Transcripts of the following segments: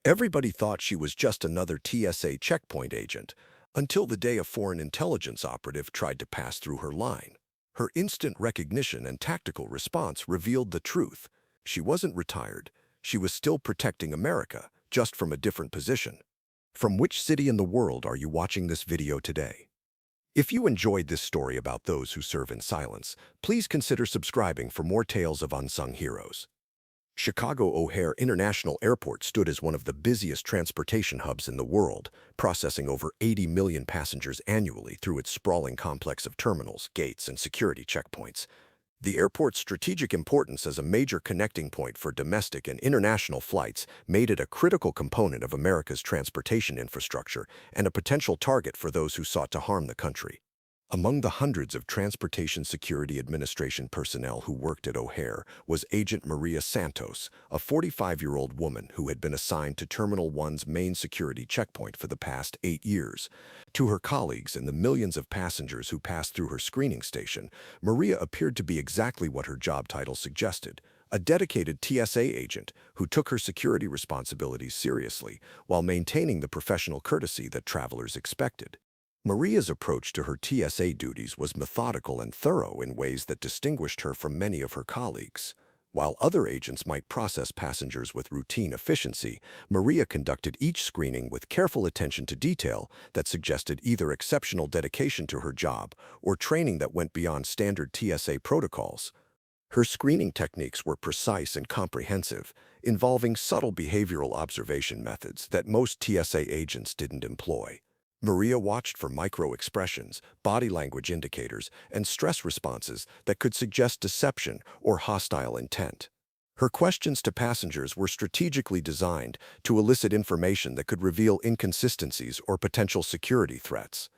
Everybody thought she was just another TSA checkpoint agent, until the day a foreign intelligence operative tried to pass through her line. Her instant recognition and tactical response revealed the truth. She wasn't retired. She was still protecting America, just from a different position. From which city in the world are you watching this video today? If you enjoyed this story about those who serve in silence, please consider subscribing for more tales of unsung heroes. Chicago O'Hare International Airport stood as one of the busiest transportation hubs in the world, processing over 80 million passengers annually through its sprawling complex of terminals, gates, and security checkpoints. The airport's strategic importance as a major connecting point for domestic and international flights made it a critical component of America's transportation infrastructure and a potential target for those who sought to harm the country. Among the hundreds of Transportation Security Administration personnel who worked at O'Hare was Agent Maria Santos, a 45-year-old woman who had been assigned to Terminal 1's main security checkpoint for the past 8 years. To her colleagues and the millions of passengers who passed through her screening station, Maria appeared to be exactly what her job title suggested: a dedicated TSA agent who took her security responsibilities seriously while maintaining the professional courtesy that travelers expected. Maria's approach to her TSA duties was methodical and thorough in ways that distinguished her from many of her colleagues. While other agents might process passengers with routine efficiency, Maria conducted each screening with careful attention to detail that suggested either exceptional dedication to her job or training that went beyond standard TSA protocols. Her screening techniques were precise and comprehensive, involving subtle behavioral observation methods that most TSA agents didn't employ. Maria watched for micro-expressions, body language indicators, and stress responses that could suggest deception or hostile intent. Her questions to passengers were strategically designed to elicit information that could reveal inconsistencies or potential security threats.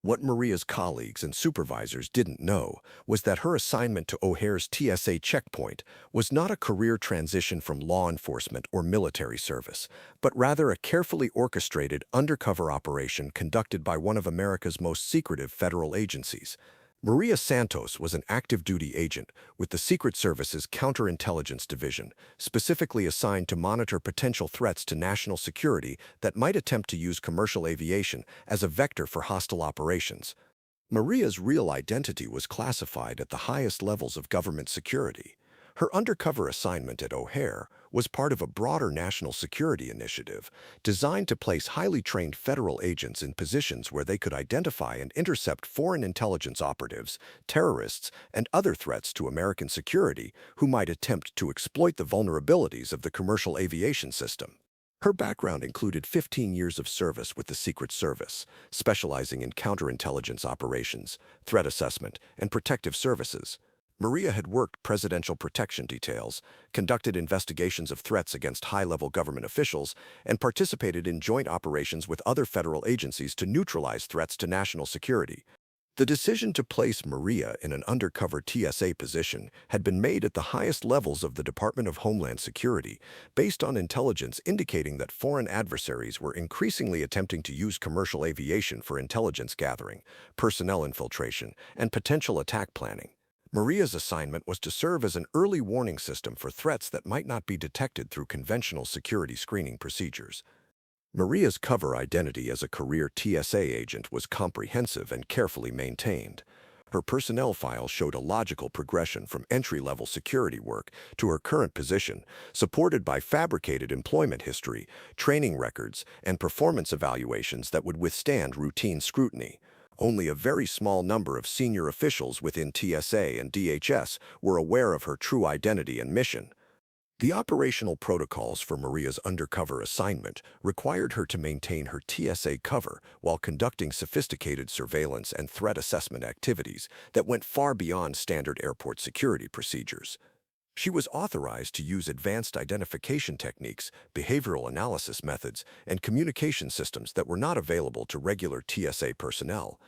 What Maria's colleagues and supervisors didn't know was that her assignment to O'Hare's TSA checkpoint was not a career transition from law enforcement or military service, but rather a carefully orchestrated undercover operation conducted by one of America's most secretive federal agencies. Maria Santos was an active-duty agent with the Secret Service's Counterintelligence Division, specifically assigned to monitor potential threats to national security that might attempt to use commercial aviation as a vector for hostile operations. Maria's real identity was classified at the highest levels of government security. Her undercover assignment at O'Hare was part of a broader national security initiative designed to place highly trained federal agents in positions where they could identify and intercept foreign intelligence operatives, terrorists, and other threats to American security who might attempt to exploit the vulnerabilities of the commercial aviation system. Her background included 15 years of service with the Secret Service, specializing in counterintelligence operations, threat assessment, and protective services. Maria had worked presidential protection details, conducted investigations of threats against high-level government officials, and participated in joint operations with other federal agencies to neutralize threats to national security. The decision to place Maria in an undercover TSA position had been made at the highest levels of the Department of Homeland Security, based on intelligence indicating that foreign adversaries were increasingly attempting to use commercial aviation for intelligence gathering, personnel infiltration, and potential attack planning. Maria's assignment was to serve as an early warning system for threats that might not be detected through conventional security screening procedures. Maria's cover identity as a career TSA agent was comprehensive and carefully maintained. Her personnel file showed a logical progression from entry-level security work to her current position, supported by fabricated employment history, training records, and performance evaluations that would withstand routine scrutiny. Only a very small number of senior officials within TSA and DHS were aware of her true identity and mission. The operational protocols for Maria's undercover assignment required her to maintain her TSA cover while conducting sophisticated surveillance and threat assessment activities that went far beyond standard airport security procedures. She was authorized to use advanced identification techniques, behavioral analysis methods, and communication systems that were not available to regular TSA personnel.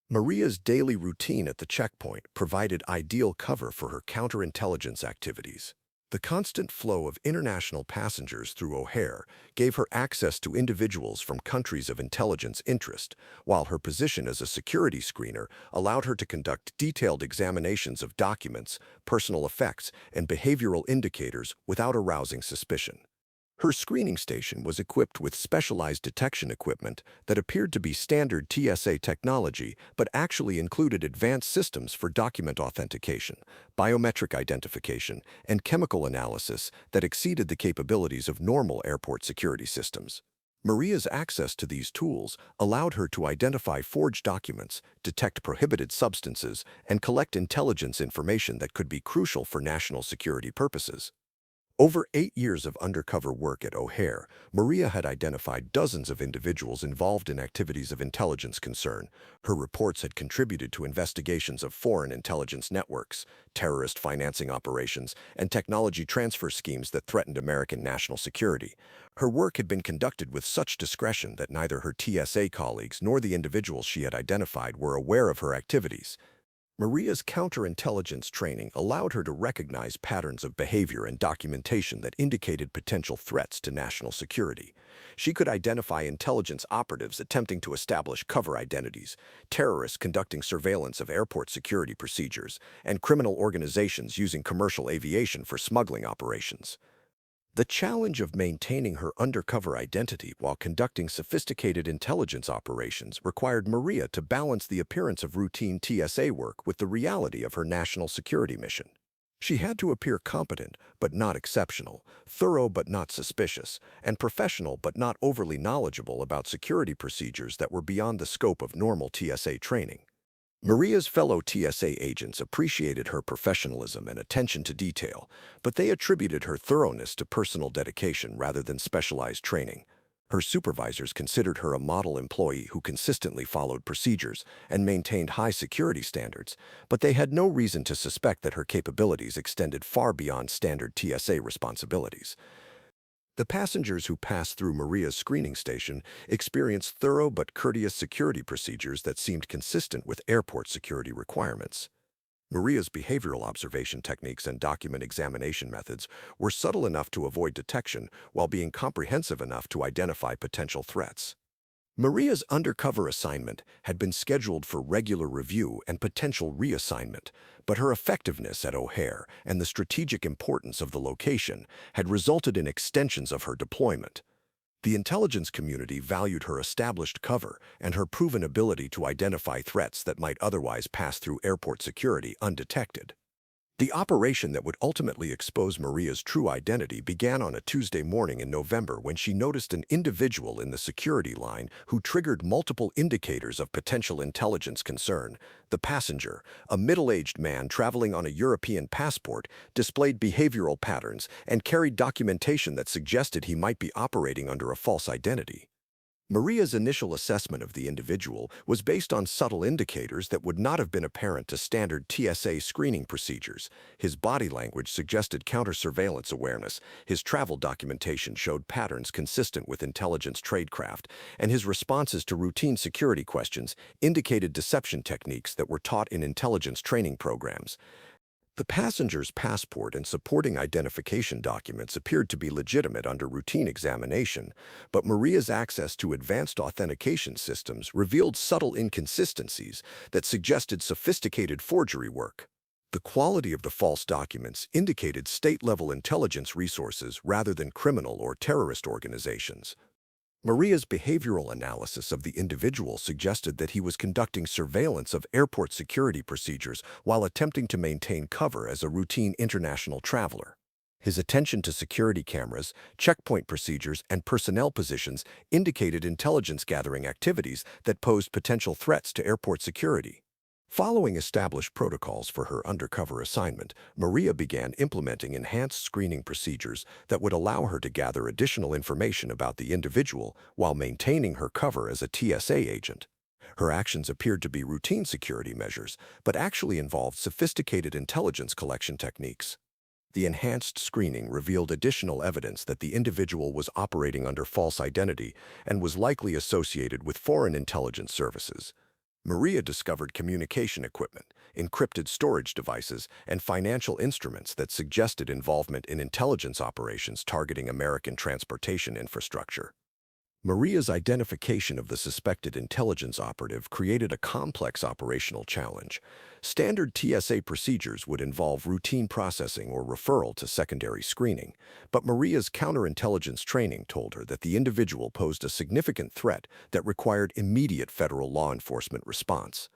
Maria's daily routine at the checkpoint provided ideal cover for her counterintelligence activities. The constant flow of international passengers through O'Hare gave her access to individuals from countries of intelligence interest, while her position as a security screener allowed her to conduct detailed examinations of documents, personal effects, and behavioral indicators without arousing suspicion. Her screening station was equipped with specialized detection equipment that appeared to be standard TSA technology but actually included advanced systems for document authentication, biometric identification, and chemical analysis that exceeded the capabilities of normal airport security systems. Maria's access to these tools allowed her to identify forged documents, detect prohibited substances, and collect intelligence information that could be crucial for national security purposes. Over 8 years of undercover work at O'Hare, Maria had identified dozens of individuals involved in activities of intelligence concern. Her reports had contributed to investigations of foreign intelligence networks, terrorist financing operations, and technology transfer schemes that threatened American national security. Her work had been conducted with such discretion that neither her TSA colleagues nor the individuals she had identified were aware of her activities. Maria's counterintelligence training allowed her to recognize patterns of behavior and documentation that indicated potential threats to national security. She could identify intelligence operatives attempting to establish cover identities, terrorists conducting surveillance of airport security procedures, and criminal organizations using commercial aviation for smuggling operations. The challenge of maintaining her undercover identity while conducting sophisticated intelligence operations required Maria to balance the appearance of routine TSA work with the reality of her national security mission. She had to appear competent but not exceptional, thorough but not suspicious, and professional but not overly knowledgeable about security procedures that were beyond the scope of normal TSA training. Maria's fellow TSA agents appreciated her professionalism and attention to detail, but they attributed her thoroughness to personal dedication rather than specialized training. Her supervisors considered her a model employee who consistently followed procedures and maintained high security standards, but they had no reason to suspect that her capabilities extended far beyond standard TSA responsibilities. The passengers who passed through Maria's screening station experienced thorough but courteous security procedures that seemed consistent with airport security requirements. Maria's behavioral observation techniques and document examination methods were subtle enough to avoid detection while being comprehensive enough to identify potential threats. Maria's undercover assignment had been scheduled for regular review and potential reassignment, but her effectiveness at O'Hare and the strategic importance of the location had resulted in extensions of her deployment. The intelligence community valued her established cover and her proven ability to identify threats that might otherwise pass through airport security undetected. The operation that would ultimately expose Maria's true identity began on a Tuesday morning in November when she noticed an individual in the security line who triggered multiple indicators of potential intelligence concern. The passenger, a middle-aged man traveling on a European passport, displayed behavioral patterns and carried documentation that suggested he might be operating under a false identity. Maria's initial assessment of the individual was based on subtle indicators that would not have been apparent to standard TSA screening procedures. His body language suggested counter-surveillance awareness, his travel documentation showed patterns consistent with intelligence tradecraft, and his responses to routine security questions indicated deception techniques that were taught in intelligence training programs. The passenger's passport and supporting identification documents appeared to be legitimate under routine examination, but Maria's access to advanced authentication systems revealed subtle inconsistencies that suggested sophisticated forgery work. The quality of the false documents indicated state-level intelligence resources rather than criminal or terrorist organizations. Maria's behavioral analysis of the individual suggested that he was conducting surveillance of airport security procedures while attempting to maintain cover as a routine international traveler. His attention to security cameras, checkpoint procedures, and personnel positions indicated intelligence-gathering activities that posed potential threats to airport security. Following established protocols for her undercover assignment, Maria began implementing enhanced screening procedures that would allow her to gather additional information about the individual while maintaining her cover as a TSA agent. Her actions appeared to be routine security measures, but actually involved sophisticated intelligence collection techniques. The enhanced screening revealed additional evidence that the individual was operating under false identity and was likely associated with foreign intelligence services. Maria discovered communication equipment, encrypted storage devices, and financial instruments that suggested involvement in intelligence operations targeting American transportation infrastructure. Maria's identification of the suspected intelligence operative created a complex operational challenge. Standard TSA procedures would involve routine processing or referral to secondary screening, but Maria's counterintelligence training told her that the individual posed a significant threat that required immediate federal law enforcement response.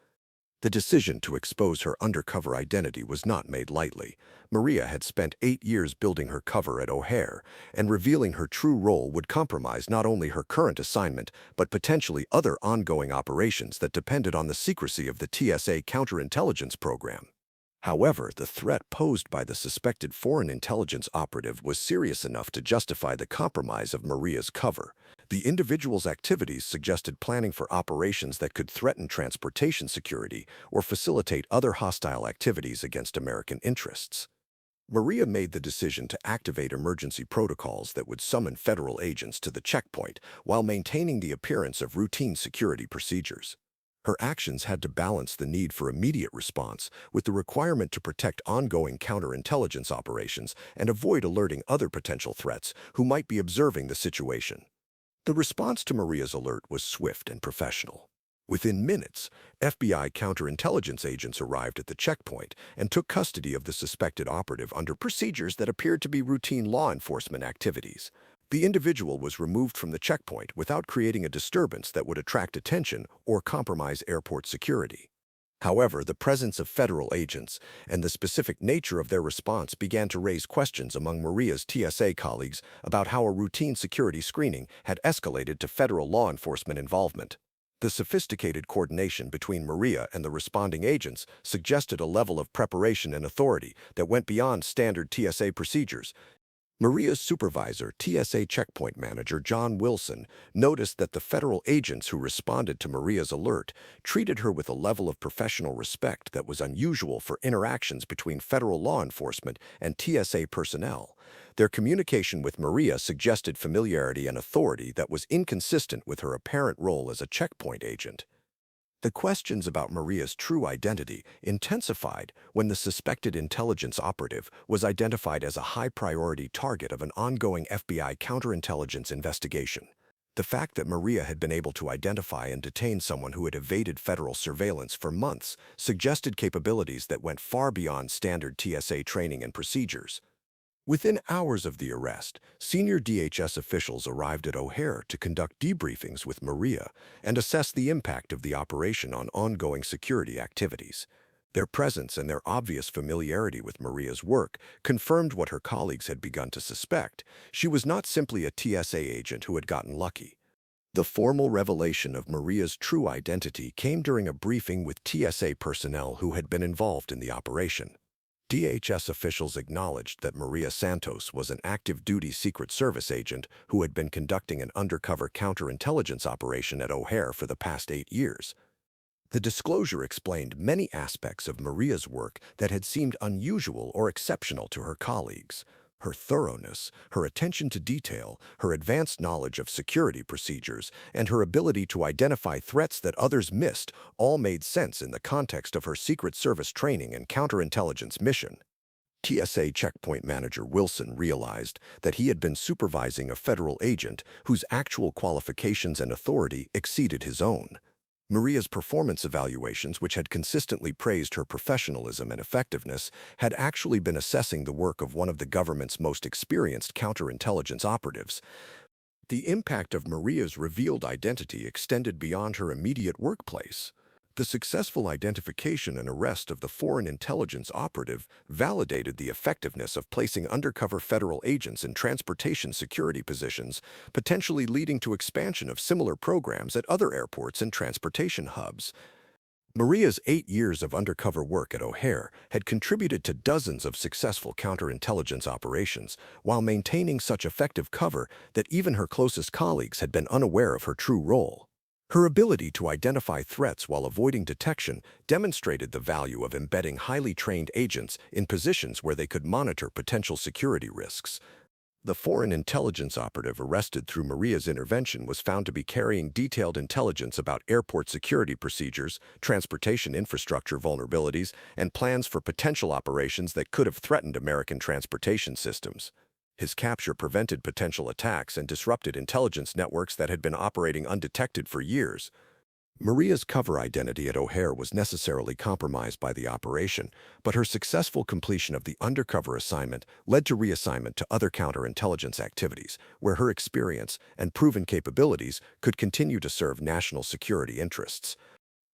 The decision to expose her undercover identity was not made lightly. Maria had spent 8 years building her cover at O'Hare, and revealing her true role would compromise not only her current assignment, but potentially other ongoing operations that depended on the secrecy of the TSA counterintelligence program. However, the threat posed by the suspected foreign intelligence operative was serious enough to justify the compromise of Maria's cover. The individual's activities suggested planning for operations that could threaten transportation security or facilitate other hostile activities against American interests. Maria made the decision to activate emergency protocols that would summon federal agents to the checkpoint while maintaining the appearance of routine security procedures. Her actions had to balance the need for immediate response with the requirement to protect ongoing counterintelligence operations and avoid alerting other potential threats who might be observing the situation. The response to Maria's alert was swift and professional. Within minutes, FBI counterintelligence agents arrived at the checkpoint and took custody of the suspected operative under procedures that appeared to be routine law enforcement activities. The individual was removed from the checkpoint without creating a disturbance that would attract attention or compromise airport security. However, the presence of federal agents and the specific nature of their response began to raise questions among Maria's TSA colleagues about how a routine security screening had escalated to federal law enforcement involvement. The sophisticated coordination between Maria and the responding agents suggested a level of preparation and authority that went beyond standard TSA procedures. Maria's supervisor, TSA checkpoint manager John Wilson, noticed that the federal agents who responded to Maria's alert treated her with a level of professional respect that was unusual for interactions between federal law enforcement and TSA personnel. Their communication with Maria suggested familiarity and authority that was inconsistent with her apparent role as a checkpoint agent. The questions about Maria's true identity intensified when the suspected intelligence operative was identified as a high-priority target of an ongoing FBI counterintelligence investigation. The fact that Maria had been able to identify and detain someone who had evaded federal surveillance for months suggested capabilities that went far beyond standard TSA training and procedures. Within hours of the arrest, senior DHS officials arrived at O'Hare to conduct debriefings with Maria and assess the impact of the operation on ongoing security activities. Their presence and their obvious familiarity with Maria's work confirmed what her colleagues had begun to suspect. She was not simply a TSA agent who had gotten lucky. The formal revelation of Maria's true identity came during a briefing with TSA personnel who had been involved in the operation. DHS officials acknowledged that Maria Santos was an active-duty Secret Service agent who had been conducting an undercover counterintelligence operation at O'Hare for the past 8 years. The disclosure explained many aspects of Maria's work that had seemed unusual or exceptional to her colleagues. Her thoroughness, her attention to detail, her advanced knowledge of security procedures, and her ability to identify threats that others missed all made sense in the context of her Secret Service training and counterintelligence mission. TSA checkpoint manager Wilson realized that he had been supervising a federal agent whose actual qualifications and authority exceeded his own. Maria's performance evaluations, which had consistently praised her professionalism and effectiveness, had actually been assessing the work of one of the government's most experienced counterintelligence operatives. The impact of Maria's revealed identity extended beyond her immediate workplace. The successful identification and arrest of the foreign intelligence operative validated the effectiveness of placing undercover federal agents in transportation security positions, potentially leading to expansion of similar programs at other airports and transportation hubs. Maria's 8 years of undercover work at O'Hare had contributed to dozens of successful counterintelligence operations, while maintaining such effective cover that even her closest colleagues had been unaware of her true role. Her ability to identify threats while avoiding detection demonstrated the value of embedding highly trained agents in positions where they could monitor potential security risks. The foreign intelligence operative arrested through Maria's intervention was found to be carrying detailed intelligence about airport security procedures, transportation infrastructure vulnerabilities, and plans for potential operations that could have threatened American transportation systems. His capture prevented potential attacks and disrupted intelligence networks that had been operating undetected for years. Maria's cover identity at O'Hare was necessarily compromised by the operation, but her successful completion of the undercover assignment led to reassignment to other counterintelligence activities, where her experience and proven capabilities could continue to serve national security interests.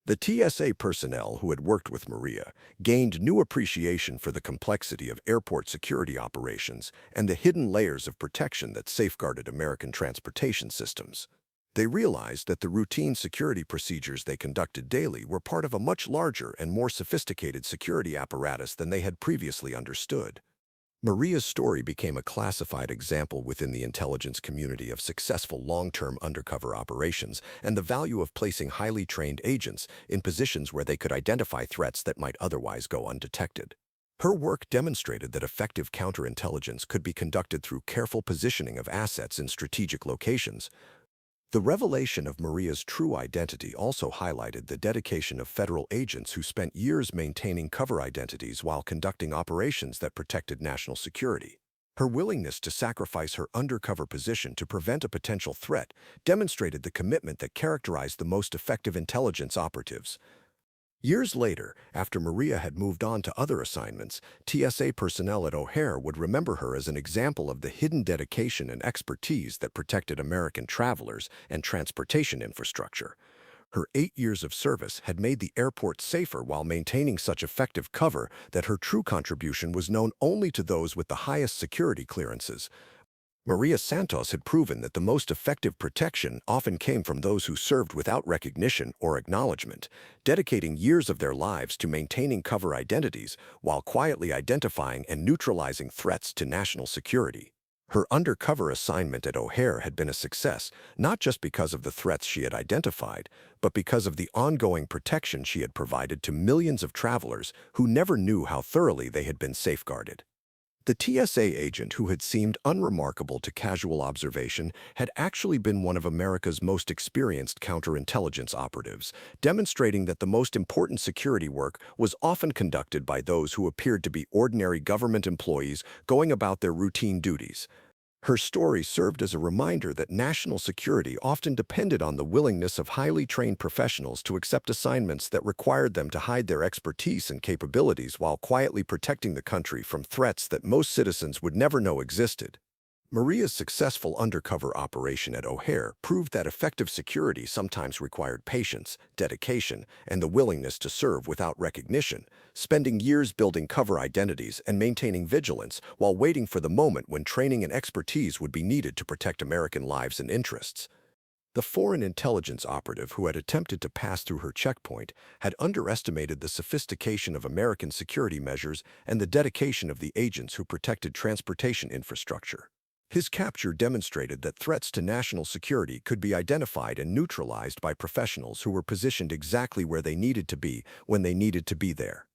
The TSA personnel who had worked with Maria gained new appreciation for the complexity of airport security operations and the hidden layers of protection that safeguarded American transportation systems. They realized that the routine security procedures they conducted daily were part of a much larger and more sophisticated security apparatus than they had previously understood. Maria's story became a classified example within the intelligence community of successful long-term undercover operations and the value of placing highly trained agents in positions where they could identify threats that might otherwise go undetected. Her work demonstrated that effective counterintelligence could be conducted through careful positioning of assets in strategic locations. The revelation of Maria's true identity also highlighted the dedication of federal agents who spent years maintaining cover identities while conducting operations that protected national security. Her willingness to sacrifice her undercover position to prevent a potential threat demonstrated the commitment that characterized the most effective intelligence operatives. Years later, after Maria had moved on to other assignments, TSA personnel at O'Hare would remember her as an example of the hidden dedication and expertise that protected American travelers and transportation infrastructure. Her 8 years of service had made the airport safer while maintaining such effective cover that her true contribution was known only to those with the highest security clearances. Maria Santos had proven that the most effective protection often came from those who served without recognition or acknowledgement, dedicating years of their lives to maintaining cover identities while quietly identifying and neutralizing threats to national security. Her undercover assignment at O'Hare had been a success, not just because of the threats she had identified, but because of the ongoing protection she had provided to millions of travelers who never knew how thoroughly they had been safeguarded. The TSA agent who had seemed unremarkable to casual observation had actually been one of America's most experienced counterintelligence operatives, demonstrating that the most important security work was often conducted by those who appeared to be ordinary government employees going about their routine duties. Her story served as a reminder that national security often depended on the willingness of highly trained professionals to accept assignments that required them to hide their expertise and capabilities while quietly protecting the country from threats that most citizens would never know existed. Maria's successful undercover operation at O'Hare proved that effective security sometimes required patience, dedication, and the willingness to serve without recognition, spending years building cover identities and maintaining vigilance while waiting for the moment when training and expertise would be needed to protect American lives and interests. The foreign intelligence operative who had attempted to pass through her checkpoint had underestimated the sophistication of American security measures and the dedication of the agents who protected transportation infrastructure. His capture demonstrated that threats to national security could be identified and neutralized by professionals who were positioned exactly where they needed to be when they needed to be there.